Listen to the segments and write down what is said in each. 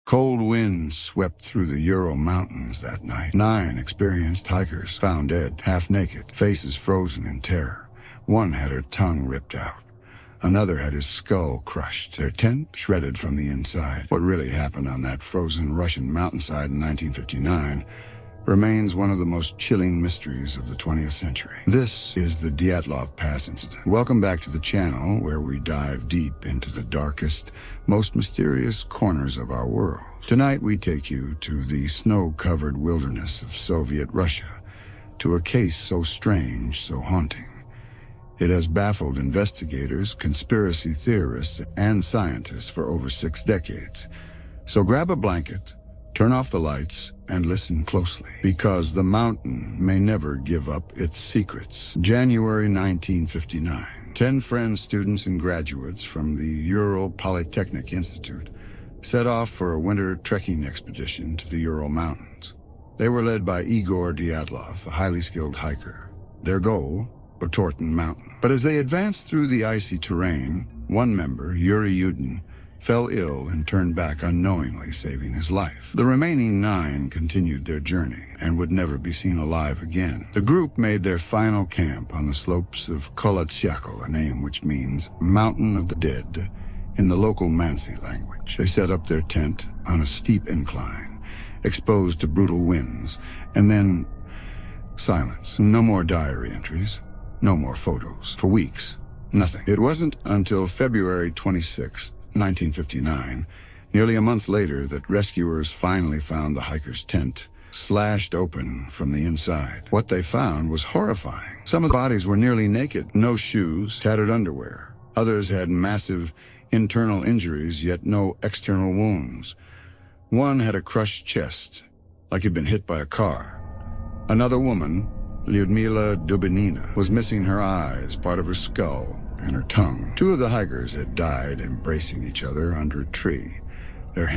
Cold winds swept through the Ural Mountains that night. 9 experienced hikers found dead, half naked, faces frozen in terror. One had her tongue ripped out. Another had his skull crushed, their tent shredded from the inside. What really happened on that frozen Russian mountainside in 1959 remains one of the most chilling mysteries of the 20th century. This is the Dyatlov Pass Incident. Welcome back to the channel, where we dive deep into the darkest, most mysterious corners of our world. Tonight we take you to the snow-covered wilderness of Soviet Russia, to a case so strange, so haunting. It has baffled investigators, conspiracy theorists, and scientists for over 6 decades. So grab a blanket, turn off the lights, and listen closely, because the mountain may never give up its secrets. January 1959. 10 friends, students, and graduates from the Ural Polytechnic Institute set off for a winter trekking expedition to the Ural Mountains. They were led by Igor Dyatlov, a highly skilled hiker. Their goal, Torton Mountain. But as they advanced through the icy terrain, one member, Yuri Yudin, fell ill and turned back unknowingly, saving his life. The remaining 9 continued their journey and would never be seen alive again. The group made their final camp on the slopes of Kolotyakol, a name which means Mountain of the Dead in the local Mansi language. They set up their tent on a steep incline, exposed to brutal winds, and then silence. No more diary entries. No more photos. For weeks, nothing. It wasn't until February 26, 1959, nearly a month later, that rescuers finally found the hiker's tent slashed open from the inside. What they found was horrifying. Some of the bodies were nearly naked, no shoes, tattered underwear. Others had massive internal injuries, yet no external wounds. One had a crushed chest, like he'd been hit by a car. Another woman, Lyudmila Dubinina, was missing her eyes, part of her skull, and her tongue. 2 of the hikers had died embracing each other under a tree, their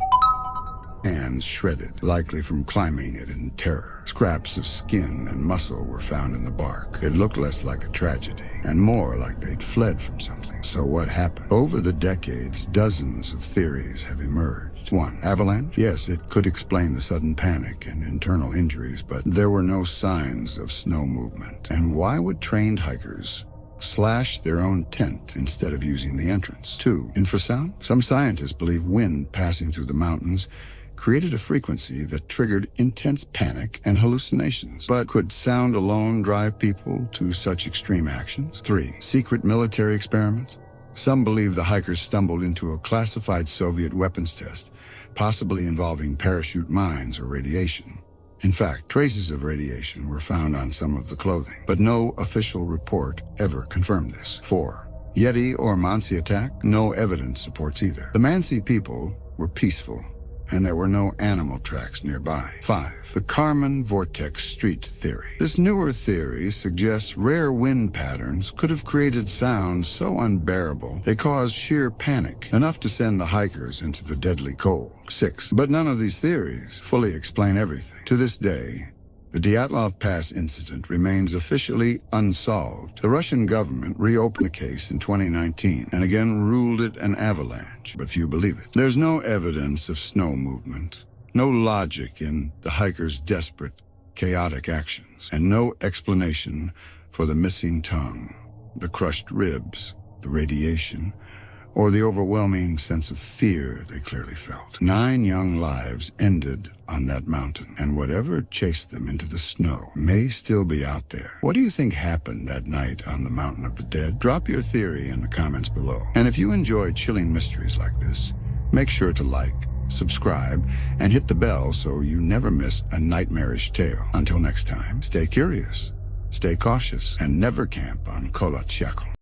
hands shredded, likely from climbing it in terror. Scraps of skin and muscle were found in the bark. It looked less like a tragedy and more like they'd fled from something. So what happened? Over the decades, dozens of theories have emerged. 1. Avalanche? Yes, it could explain the sudden panic and internal injuries, but there were no signs of snow movement. And why would trained hikers slash their own tent instead of using the entrance? 2. Infrasound? Some scientists believe wind passing through the mountains created a frequency that triggered intense panic and hallucinations. But could sound alone drive people to such extreme actions? 3. Secret military experiments? Some believe the hikers stumbled into a classified Soviet weapons test, possibly involving parachute mines or radiation. In fact, traces of radiation were found on some of the clothing, but no official report ever confirmed this. 4. Yeti or Mansi attack? No evidence supports either. The Mansi people were peaceful, and there were no animal tracks nearby. 5. The Kármán vortex street theory. This newer theory suggests rare wind patterns could have created sounds so unbearable they caused sheer panic, enough to send the hikers into the deadly cold. 6. But none of these theories fully explain everything. To this day, the Dyatlov Pass Incident remains officially unsolved. The Russian government reopened the case in 2019 and again ruled it an avalanche, but few believe it. There's no evidence of snow movement, no logic in the hikers' desperate, chaotic actions, and no explanation for the missing tongue, the crushed ribs, the radiation, or the overwhelming sense of fear they clearly felt. 9 young lives ended on that mountain, and whatever chased them into the snow may still be out there. What do you think happened that night on the Mountain of the Dead? Drop your theory in the comments below. And if you enjoy chilling mysteries like this, make sure to like, subscribe, and hit the bell so you never miss a nightmarish tale. Until next time, stay curious, stay cautious, and never camp on Kolotyakol.